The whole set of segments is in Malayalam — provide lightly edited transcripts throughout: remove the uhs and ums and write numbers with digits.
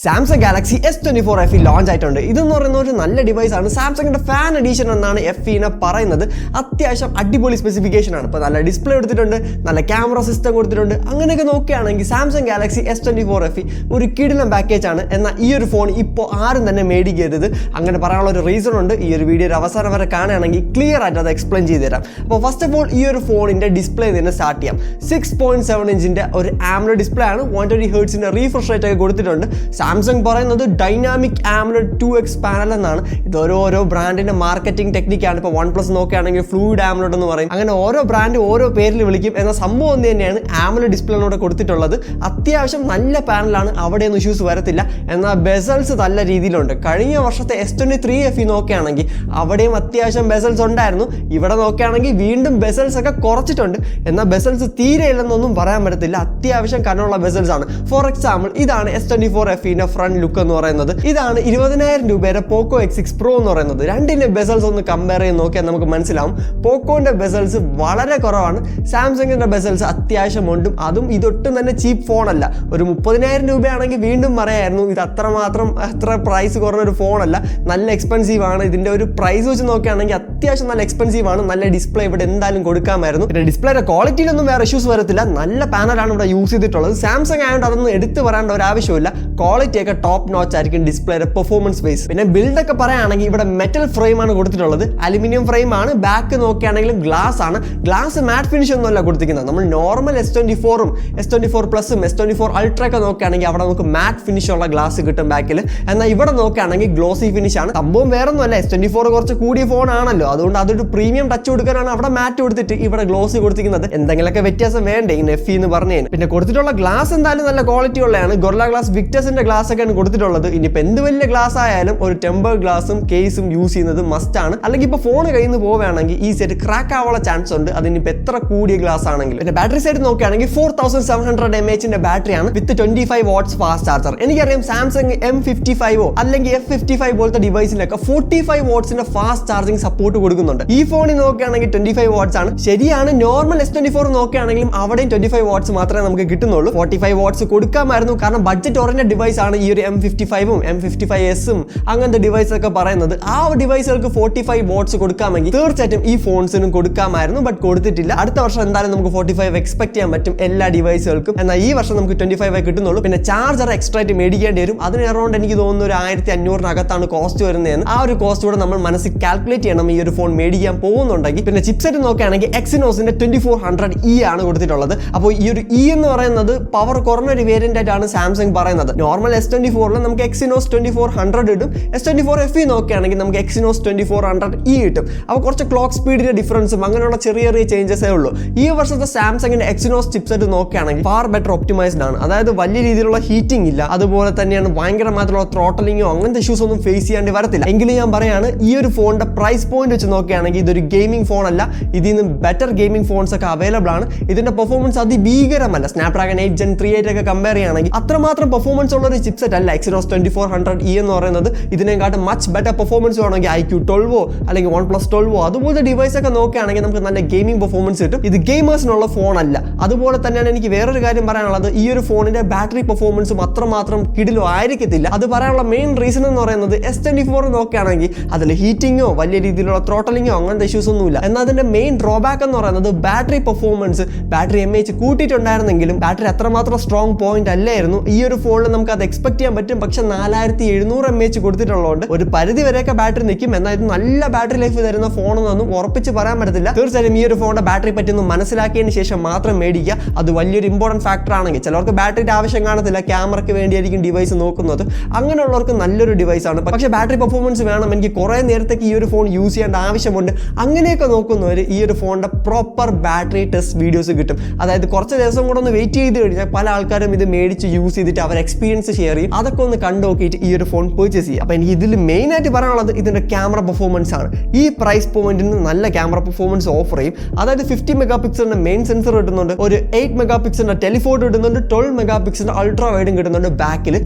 Samsung Galaxy S24 FE launch ആയിട്ടുണ്ട്. ഇതെന്ന് പറയുന്ന ഒരു നല്ല ഡിവൈസ് ആണ്. സാംസങ്ങിന്റെ ഫാൻ എഡിഷൻ എന്നാണ് FE പറയുന്നത്. അത്യാവശ്യം അടിപൊളി സ്പെസിഫിക്കേഷൻ ആണ്. ഇപ്പോൾ നല്ല ഡിസ്പ്ലേ എടുത്തിട്ടുണ്ട്, നല്ല ക്യാമറ സിസ്റ്റം കൊടുത്തിട്ടുണ്ട്. അങ്ങനെയൊക്കെ നോക്കുകയാണെങ്കിൽ സാംസങ് ഗാലക്സി S24 FE ഒരു കിടിലൻ പാക്കേജ് ആണ്. എന്നാൽ ഈ ഒരു ഫോൺ ഇപ്പോൾ ആരും തന്നെ മേടിക്കരുത്. അങ്ങനെ പറയാനുള്ള ഒരു റീസൺ ഉണ്ട്. ഈ ഒരു വീഡിയോ അവസാനം വരെ കാണുകയാണെങ്കിൽ ക്ലിയർ ആയിട്ട് അത് എക്സ്പ്ലെയിൻ ചെയ്ത് തരാം. അപ്പോൾ ഫസ്റ്റ് ഓഫ് ഓൾ ഈ ഒരു ഫോണിന്റെ ഡിസ്പ്ലേ തന്നെ സ്റ്റാർട്ട് ചെയ്യാം. 6.7 ഇഞ്ചിന്റെ ഒരു AMOLED ഡിസ്പ്ലേ ആണ്. 120 ഹെർട്സിന്റെ റീഫ്രഷ് റേറ്റ് ഒക്കെ കൊടുത്തിട്ടുണ്ട്. സാംസങ് പറയുന്നത് ഡൈനാമിക് AMOLED 2X പാനൽ എന്നാണ്. ഇത് ഓരോ ബ്രാൻഡിന്റെ മാർക്കറ്റിംഗ് ടെക്നിക്കാണ്. ഇപ്പോൾ OnePlus നോക്കുകയാണെങ്കിൽ ഫ്ലൂയിഡ് AMOLED എന്ന് പറയും. അങ്ങനെ ഓരോ ബ്രാൻഡ് ഓരോ പേരിൽ വിളിക്കും എന്ന സംഭവം ഒന്ന് തന്നെയാണ് AMOLED ഡിസ്പ്ലേനോട് കൊടുത്തിട്ടുള്ളത്. അത്യാവശ്യം നല്ല പാനലാണ്, അവിടെയൊന്നും ഇഷ്യൂസ് വരത്തില്ല. എന്നാൽ ബെസൽസ് നല്ല രീതിയിലുണ്ട്. കഴിഞ്ഞ വർഷത്തെ S23 FE നോക്കുകയാണെങ്കിൽ അവിടെയും അത്യാവശ്യം ബെസൽസ് ഉണ്ടായിരുന്നു. ഇവിടെ നോക്കുകയാണെങ്കിൽ വീണ്ടും ബെസൽസ് ഒക്കെ കുറച്ചിട്ടുണ്ട്. എന്നാൽ ബെസൽസ് തീരെ ഇല്ലെന്നൊന്നും പറയാൻ പറ്റത്തില്ല. അത്യാവശ്യം കനമുള്ള ബെസൽസ് ആണ്. ഫോർ എക്സാമ്പിൾ ഇതാണ് S24 FE ഫ്രണ്ട് ലുക്ക് എന്ന് പറയുന്നത്. ഇതാണ് 20,000 രൂപയുടെ പോക്കോ X6 Pro എന്ന് പറയുന്നത്. രണ്ടിന്റെ ബെസൽസ് ഒന്ന് കമ്പയർ ചെയ്ത് നോക്കിയാൽ നമുക്ക് മനസ്സിലാവും. പോക്കോന്റെ ബെസൽസ് വളരെ കുറവാണ്, സാംസങ്ങിന്റെ ബെസൽസ് അത്യാവശ്യം ഉണ്ട്. അതും ഇതൊട്ടും തന്നെ ചീപ്പ് ഫോണല്ല. ഒരു 30,000 രൂപയാണെങ്കിൽ വീണ്ടും പറയായിരുന്നു ഇത് അത്ര പ്രൈസ് കുറഞ്ഞൊരു ഫോണല്ല, നല്ല എക്സ്പെൻസീവ് ആണ്. ഇതിന്റെ ഒരു പ്രൈസ് വെച്ച് നോക്കുകയാണെങ്കിൽ അത്യാവശ്യം നല്ല എക്സ്പെൻസീവ് ആണ്. നല്ല ഡിസ്പ്ലേ ഇവിടെ എന്തായാലും കൊടുക്കാമായിരുന്നു. പിന്നെ ഡിസ്പ്ലേയുടെ ക്വാളിറ്റിയിലൊന്നും വേറെ ഇഷ്യൂസ് വരത്തില്ല. നല്ല പാനലാണ് ഇവിടെ യൂസ് ചെയ്തിട്ടുള്ളത്. സാംസങ് ആയതുകൊണ്ട് അതൊന്നും എടുത്തു പറയേണ്ട ഒരു ആവശ്യമില്ല. ക്വാളിറ്റി ഒക്കെ ടോപ്പ് നോച്ച് ആയിരിക്കും ഡിസ്പ്ലേയുടെ പെർഫോമൻസ് ബേസ്. പിന്നെ ബിൽഡ് ഒക്കെ പറയുകയാണെങ്കിൽ ഇവിടെ മെറ്റൽ ഫ്രെയിം ആണ് കൊടുത്തിട്ടുള്ളത്. അലുമിനിയം ഫ്രെയിം ആണ്. ബാക്ക് നോക്കുകയാണെങ്കിലും ഗ്ലാസ് ആണ്. ഗ്ലാസ് മാറ്റ് ഫിനിഷ് ഒന്നുമല്ല കൊടുത്തിരിക്കുന്നത്. നമ്മൾ നോർമൽ S24ഉം S24 പ്ലസും S24 അൾട്ര ഒക്കെ നോക്കുകയാണെങ്കിൽ അവിടെ നമുക്ക് മാറ്റ് ഫിനിഷ് ഉള്ള ഗ്ലാസ് കിട്ടും ബാക്കിൽ. എന്നാൽ ഇവിടെ നോക്കുകയാണെങ്കിൽ ഗ്ലോസി ഫിനിഷ് ആണ്. സംഭവം വേറെ ഒന്നുമല്ല, S24 കുറച്ച് കൂടിയ ഫോൺ ആണല്ലോ, അതുകൊണ്ട് അതൊരു പ്രീമിയം ടച്ച് കൊടുക്കാനാണ് അവിടെ മാറ്റ് കൊടുത്തിട്ട് ഇവിടെ ഗ്ലോസി കൊടുത്തിരിക്കുന്നത്. എന്തെങ്കിലുമൊക്കെ വ്യത്യാസം വേണ്ടേ ഈ FE എന്ന് പറഞ്ഞതിന്. പിന്നെ കൊടുത്തിട്ടുള്ള ഗ്ലാസ് എന്തായാലും നല്ല ക്വാളിറ്റി ഉള്ളതാണ്. ഗൊറില്ല ഗ്ലാസ് വിക്ടസിന്റെ ഗ്ലാസ് ഒക്കെയാണ് കൊടുത്തിട്ടുള്ളത്. ഇനിയിപ്പോൾ എന്ത് വലിയ ഗ്ലാസ് ആയാലും ഒരു ടെമ്പർ ഗ്ലാസും കേസും യൂസ് ചെയ്യുന്നത് മസ്റ്റ് ആണ്. അല്ലെങ്കിൽ ഇപ്പോൾ ഫോൺ കയ്യിൽ നിന്ന് പോവുകയാണെങ്കിൽ ഈ സെറ്റ് ക്രാക്ക് ആവാനുള്ള ചാൻസ് ഉണ്ട്, അതിനിപ്പോൾ എത്ര കൂടിയ ഗ്ലാസ് ആണെങ്കിലും. പിന്നെ ബാറ്ററി സൈഡ് നോക്കുകയാണെങ്കിൽ 4700 mAh ബാറ്ററിയാണ് വിത്ത് 25 വാട്ട്സ് ഫാസ്റ്റ് ചാർജർ. എനിക്കറിയാം സാംസങ് M55 അല്ലെങ്കിൽ F55 പോലത്തെ ഡിവൈസിലൊക്കെ 45 വാട്ട്സിന്റെ ഫാസ്റ്റ് ചാർജിങ് സപ്പോർട്ട് കൊടുക്കുന്നുണ്ട്. ഈ ഫോണിൽ നോക്കുകയാണെങ്കിൽ 25 വാട്ട്സ് ആണ്. ശരിയാണ്, നോർമൽ S24 നോക്കുകയാണെങ്കിലും അവിടെയും 25 വാട്ട്സ് മാത്രമേ നമുക്ക് കിട്ടുന്നുള്ളൂ. 45 വാട്ട്സ് കൊടുക്കാമായിരുന്നു, കാരണം ബഡ്ജറ്റ് ഓറിയന്റഡ് ഡിവൈസ് ആണ് ഈ ഒരു M55ഉം M55Sഉം അങ്ങനത്തെ ഡിവൈസ് ഒക്കെ പറയുന്നത്. ആ ഡിവൈസുകൾക്ക് 45 വാട്ട്സ് കൊടുക്കാമെങ്കിൽ തീർച്ചയായിട്ടും ഈ ഫോൺസിനും കൊടുക്കാമായിരുന്നു, ബട്ട് കൊടുത്തിട്ടില്ല. അടുത്ത വർഷം എന്തായാലും നമുക്ക് 45 എക്സ്പെക്ട് ചെയ്യാൻ പറ്റും എല്ലാ ഡിവൈസുകൾക്കും. എന്നാൽ ഈ വർഷം നമുക്ക് 25 കിട്ടുന്നുള്ളൂ. പിന്നെ ചാർജർ എക്സ്ട്രാ ആയിട്ട് മേടിക്കേണ്ടി വരും. അതിന് അറൗണ്ട് എനിക്ക് തോന്നുന്നു ഒരു 1500-നകത്താണ് കോസ്റ്റ് വരുന്നതെന്ന്. ആ ഒരു കോസ്റ്റ് കൂടെ നമ്മൾ മനസ്സിൽ കാൽക്കുലേറ്റ് ചെയ്യണം ഈ ഒരു ഫോൺ മേടിക്കാൻ പോകുന്നുണ്ടെങ്കിൽ. പിന്നെ ചിപ്സെറ്റ് നോക്കുകയാണെങ്കിൽ Exynosന്റെ 2400E ആണ് കൊടുത്തിട്ടുള്ളത്. അപ്പോൾ ഈ ഒരു E എന്ന് പറയുന്നത് പവർ കുറഞ്ഞൊരു വേരിയന്റ് ആയിട്ടാണ് സാംസങ് പറയുന്നത്. നോർമൽ S24ൽ നമുക്ക് Exynos 2400 കിട്ടും. S24 FE നോക്കുകയാണെങ്കിൽ നമുക്ക് Exynos 2400E കിട്ടും. അപ്പോൾ കുറച്ച് ക്ലോക്ക് സ്പീഡിന്റെ ഡിഫറൻസും അങ്ങനെയുള്ള ചെറിയ ചേഞ്ചസേ ഉള്ളൂ. ഈ വർഷത്തെ സാംസങ്ങിന്റെ Exynos ചിപ്സെറ്റ് നോക്കുകയാണെങ്കിൽ ഫാർ ബെറ്റർ ഒപ്റ്റിമൈസ്ഡ് ആണ്. അതായത് വലിയ രീതിയിലുള്ള ഹീറ്റിംഗ് ഇല്ല, അതുപോലെ തന്നെയാണ് ഭയങ്കരമായിട്ടുള്ള ത്രോട്ടലിങ്ങോ അങ്ങനത്തെ ഇഷ്യൂസ് ഒന്നും ഫേസ് ചെയ്യാണ്ട് വരത്തില്ല. എങ്കിലും ഞാൻ പറയാണ്, ഈ ഒരു ഫോണിന്റെ പ്രൈസ് പോയിന്റ് വെച്ച് നോക്കുകയാണെങ്കിൽ ഇതൊരു ഗെയിമിംഗ് ഫോൺ അല്ല. ഇതിൽ നിന്ന് ബെറ്റർ ഗെയിമിംഗ് ഫോൺസ് ഒക്കെ അവൈലബിൾ ആണ്. ഇതിന്റെ പെർഫോമൻസ് അതിഭീകരമല്ല. സ്നാപ്ഡ്രാഗൺ 8 Gen 3.8 ഒക്കെ കമ്പയർ ചെയ്യുകയാണെങ്കിൽ അത്രമാത്രം പെർഫോമൻസ് ഉള്ള ഒരു ചിപ്സെറ്റ് അല്ല Exynos 2400E എന്ന് പറയുന്നത്. ഇതിനെക്കാട്ടും മച്ച് ബെറ്റർ പെർഫോമൻസ് വേണമെങ്കിൽ IQ 12 അല്ലെങ്കിൽ OnePlus 12 അതുപോലത്തെ ഡിവൈസ് ഒക്കെ നോക്കുകയാണെങ്കിൽ നമുക്ക് നല്ല ഗെയിമിംഗ് പെർഫോമൻസ് കിട്ടും. ഇത് ഗെയിമേഴ്സിനുള്ള ഫോൺ അല്ല. അതുപോലെ തന്നെയാണ് എനിക്ക് വേറൊരു കാര്യം പറയാനുള്ളത്, ഈ ഒരു ഫോണിന്റെ ബാറ്ററി പെർഫോമൻസും അത്രമാത്രം കിടിലോ ആയിരിക്കത്തില്ല. അത് പറയാനുള്ള മെയിൻ റീസൺ എന്ന് പറയുന്നത് S24 നോക്കുകയാണെങ്കിൽ അതിൽ ഹീറ്റിങ്ങോ വലിയ രീതിയിലുള്ള ത്രോട്ടലിങ്ങോ അങ്ങനത്തെ ഇഷ്യൂസ് ഒന്നുമില്ല. എന്നാൽ അതിന്റെ മെയിൻ ഡ്രോബാക്ക് എന്ന് പറയുന്നത് ബാറ്ററി പെർഫോമൻസ്. ബാറ്ററി MAH കൂട്ടിയിട്ടുണ്ടായിരുന്നെങ്കിലും ബാറ്ററി അത്രമാത്രം സ്ട്രോങ് പോയിന്റ് അല്ലായിരുന്നു. ഈ ഒരു ഫോണിൽ നമുക്ക് അത് എക്സ്പെക്ട് ചെയ്യാൻ പറ്റും. പക്ഷെ 4700 mAh കൊടുത്തിട്ടുള്ളതുകൊണ്ട് ഒരു പരിധി വരെയൊക്കെ ബാറ്ററി നിൽക്കും. എന്നാൽ ഇത് നല്ല ബാറ്ററി ലൈഫ് തരുന്ന ഫോണെന്നൊന്നും ഉറപ്പിച്ച് പറയാൻ പറ്റത്തില്ല. തീർച്ചയായും ഈ ഒരു ഫോണിന്റെ ബാറ്ററി പറ്റിയൊന്നും മനസ്സിലാക്കിയതിന് ശേഷം മാത്രം മേടിക്കുക. അത് വലിയൊരു ഇമ്പോർട്ടന്റ് ഫാക്ടർ ആണെങ്കിൽ. ചിലർക്ക് ബാറ്ററിയുടെ ആവശ്യം കാണത്തില്ല, ക്യാമറയ്ക്ക് വേണ്ടിയായിരിക്കും ഡിവൈസ് നോക്കുന്നത്. അങ്ങനെയുള്ളവർക്ക് നല്ലൊരു ഡിവൈസ് ആണ്. പക്ഷേ ബാറ്ററി പെർഫോമൻസ് വേണം, എനിക്ക് കുറേ നേരത്തേക്ക് ഈ ഒരു ഫോൺ യൂസ് ചെയ്യേണ്ട ആവശ്യമുണ്ട്, അങ്ങനെയൊക്കെ നോക്കുന്നവർ ഈ ഒരു ഫോണിന്റെ പ്രോപ്പർ ബാറ്ററി ടെസ്റ്റ് വീഡിയോസ് കിട്ടും. അതായത് കുറച്ച് ദിവസം കൂടെ ഒന്ന് വെയിറ്റ് ചെയ്ത് കഴിഞ്ഞാൽ പല ആൾക്കാരും ഇത് മേടിച്ച് യൂസ് ചെയ്തിട്ട് അവർ എക്സ്പീരിയൻസ് ഷെയർ ചെയ്യും. അതൊക്കെ ഒന്ന് കണ്ടു നോക്കിയിട്ട് ഈ ഒരു ഫോൺ പർച്ചേസ് ചെയ്യുക. അപ്പോൾ എനിക്ക് ഇതിൽ മെയിൻ ആയിട്ട് പറയാനുള്ളത് ഇതിന്റെ ക്യാമറ പെർഫോമൻസ് ആണ്. ഈ പ്രൈസ് പോയിന്റിന് നല്ല ക്യാമറ പെർഫോമൻസ് ഓഫർ ചെയ്യും. അതായത് 50 മെഗാപിക്സലിന്റെ മെയിൻ സെൻസർ കിട്ടുന്നുണ്ട്, ഒരു 8 മെഗാപിക്സലിന്റെ ടെലിഫോട്ടോ കിട്ടുന്നുണ്ട്, 12 മെഗാപിക്സലിന്റെ അൾട്രാ വൈഡും കിട്ടുന്നുണ്ട്. ബാക്കിൽ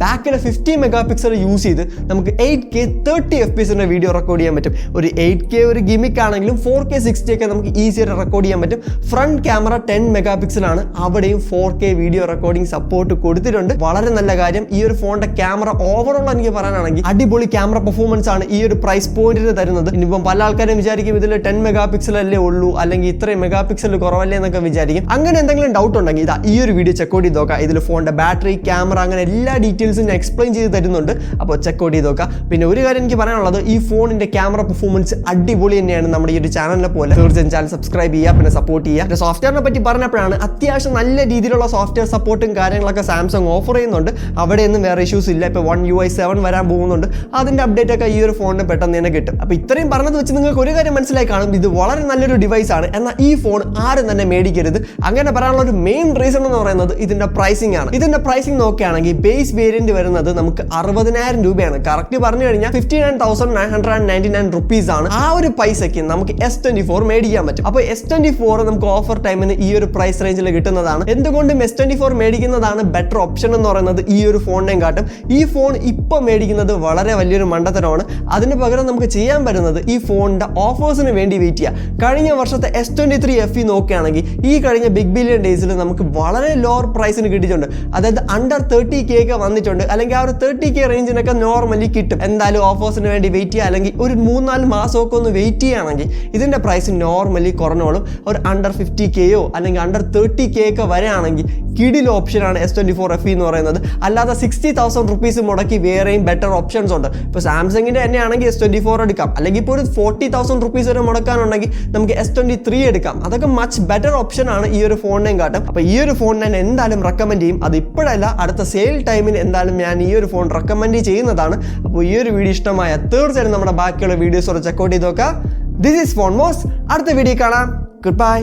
50 മെഗാപിക്സൽ യൂസ് ചെയ്ത് നമുക്ക് 8K 30 FPS വീഡിയോ റെക്കോർഡ് ചെയ്യാൻ പറ്റും. ഒരു 8K ഒരു ഗിമിക് ആണെങ്കിലും 4K 60 ഒക്കെ നമുക്ക് ഈസിയായിട്ട് റെക്കോർഡ് ചെയ്യാൻ പറ്റും. ഫ്രണ്ട് ക്യാമറ 10 മെഗാപിക്സൽ ആണ്, അവിടെയും 4K വീഡിയോ റെക്കോർഡിംഗ് സപ്പോർട്ട് കൊടുത്തിട്ടുണ്ട്. വളരെ നല്ല കാര്യം. ഈ ഒരു ഫോണിന്റെ ക്യാമറ ഓവറോൾ എനിക്ക് പറയാനാണെങ്കിൽ അടിപൊളി ക്യാമറ പെർഫോമൻസ് ആണ് ഈ ഒരു പ്രൈസ് പോയിന്റിന് തരുന്നത്. ഇനിയിപ്പം പല ആൾക്കാരും വിചാരിക്കും ഇതിൽ 10 മെഗാ പിക്സൽ അല്ലേ ഉള്ളൂ, അല്ലെങ്കിൽ ഇത്രയും മെഗാ പിക്സൽ കുറവല്ലേ എന്നൊക്കെ വിചാരിക്കും. അങ്ങനെ എന്തെങ്കിലും ഡൗട്ട് ഉണ്ടെങ്കിൽ ഇതാ ഈ ഒരു വീഡിയോ ചെക്കൗട്ട് ചെയ്ത് നോക്കാം. ഇതിൽ ഫോണിന്റെ ബാറ്ററി, ക്യാമറ, അങ്ങനെ എല്ലാ ഡീറ്റെയിൽസും ഞാൻ എക്സ്പ്ലെയിൻ ചെയ്ത് തരുന്നുണ്ട്. അപ്പോൾ ചെക്കൗട്ട് ചെയ്ത് നോക്കാം. പിന്നെ ഒരു കാര്യം എനിക്ക് പറയാനുള്ളത്, ഈ ഫോണിന്റെ ക്യാമറ പെർഫോമൻസ് അടിപൊളി തന്നെയാണ്. നമ്മുടെ ഈ ഒരു ചാനലിനെ പോലെ തീർച്ചയായും ചാനൽ സബ്സ്ക്രൈബ് ചെയ്യുക, പിന്നെ സപ്പോർട്ട് ചെയ്യുക. സോഫ്റ്റ്വെയറിനെ പറ്റി പറഞ്ഞപ്പോഴാണ് അത്യാവശ്യം നല്ല രീതിയിലുള്ള സോഫ്റ്റ്വെയർ സപ്പോർട്ടും കാര്യങ്ങളൊക്കെ സാംസങ് ഓഫർ ചെയ്യുന്നുണ്ട്. അവിടെയൊന്നും വേറെ ഇഷ്യൂസ് ഇല്ല. ഇപ്പോൾ One UI 7 വരാൻ പോകുന്നുണ്ട്. അതിന്റെ അപ്ഡേറ്റ് ഒക്കെ ഈ ഒരു ഫോണിന് പെട്ടെന്ന് തന്നെ കിട്ടും. അപ്പോൾ ഇത്രയും പറഞ്ഞത് വെച്ച് നിങ്ങൾക്ക് ഒരു കാര്യം മനസ്സിലായി കാണും, ഇത് വളരെ നല്ലൊരു ഡിവൈസ് ആണ്. എന്നാൽ ഈ ഫോൺ ആരും തന്നെ മേടിക്കരുത്. അങ്ങനെ പറയാനുള്ള ഒരു മെയിൻ റീസൺ എന്ന് പറയുന്നത് ഇതിന്റെ പ്രൈസിംഗ് ആണ്. ഇതിന്റെ പ്രൈസിംഗ് നോക്കുകയാണെങ്കിൽ ബേസ് വേരിയന്റ് വരുന്നത് നമുക്ക് 60,000 രൂപയാണ്. കറക്റ്റ് പറഞ്ഞു കഴിഞ്ഞാൽ 59,999 റുപ്പീസ് ആണ്. ആ ഒരു പൈസയ്ക്ക് നമുക്ക് S24 മേടിക്കാൻ പറ്റും. അപ്പോൾ S24 നമുക്ക് ഓഫർ ടൈമിന് ഈ ഒരു പ്രൈസ് റേഞ്ചിൽ കിട്ടുന്നതാണ്. എന്തുകൊണ്ടും S24 മേടിക്കുന്നതാണ് ബെറ്റർ ഓപ്ഷൻ എന്ന് പറയുന്നത് ഈ ഒരു ഫോണിനെയും കാട്ടും. ഈ ഫോൺ ഇപ്പോൾ മേടിക്കുന്നത് വളരെ വലിയൊരു മണ്ടത്തരമാണ്. അതിന് പകരം നമുക്ക് ചെയ്യാൻ പറ്റുന്നത് ഈ ഫോണിന്റെ ഓഫേഴ്സിന് വേണ്ടി വെയിറ്റ് ചെയ്യുക. കഴിഞ്ഞ വർഷത്തെ S23 FE നോക്കുകയാണെങ്കിൽ ഈ കഴിഞ്ഞ ബിഗ് ബില്യൺ ഡേയ്സിൽ നമുക്ക് വളരെ ലോവർ പ്രൈസിന് കിട്ടിയിട്ടുണ്ട്. അതായത് അണ്ടർ 30K ഒക്കെ വന്നിട്ടുണ്ട്, അല്ലെങ്കിൽ ആ ഒരു 30K റേഞ്ചിനൊക്കെ നോർമലി കിട്ടും. എന്തായാലും ഓഫേഴ്സിന് വേണ്ടി വെയിറ്റ് ചെയ്യുക, അല്ലെങ്കിൽ ഒരു 3-4 മാസമൊക്കെ ഒന്ന് വെയിറ്റ് ചെയ്യുകയാണെങ്കിൽ ഇതിന്റെ പ്രൈസ് നോർമലി കുറഞ്ഞോളും. ഒരു അണ്ടർ 50Kയോ അല്ലെങ്കിൽ അണ്ടർ 30K ഒക്കെ വരികയാണെങ്കിൽ കിടിൽ ഓപ്ഷനാണ് S24 FE എന്ന് പറയുന്നത്. അല്ലാതെ 60,000 റുപ്പീസ് മുടക്കി വേറെയും ബെറ്റർ ഓപ്ഷൻസ് ഉണ്ട്. ഇപ്പോൾ സാംസങ്ങിന്റെ തന്നെ ആണെങ്കിൽ S24 എടുക്കാം, അല്ലെങ്കിൽ ഇപ്പോൾ ഒരു 40,000 റുപ്പീസ് വരെ മുടക്കാനുണ്ടെങ്കിൽ നമുക്ക് S23 എടുക്കാം. അതൊക്കെ മച്ച് ബെറ്റർ ഓപ്ഷൻ ആണ് ഈ ഒരു ഫോണിനെയും കാട്ടും. അപ്പോൾ ഈ ഒരു ഫോൺ ഞാൻ എന്തായാലും റെക്കമെൻഡ് ചെയ്യും. അത് ഇപ്പോഴല്ല, അടുത്ത സെയിൽ ടൈമിന് എന്തായാലും ഞാൻ ഈ ഒരു ഫോൺ റെക്കമെൻഡ് ചെയ്യുന്നതാണ്. അപ്പോൾ ഈ ഒരു വീഡിയോ ഇഷ്ടമായ തീർച്ചയായും നമ്മുടെ ബാക്കിയുള്ള വീഡിയോസ് ചെക്കൗട്ട് ചെയ്ത് നോക്കുക. This is Phone Mos. അടുത്ത വീഡിയോ കാണാം. Good by.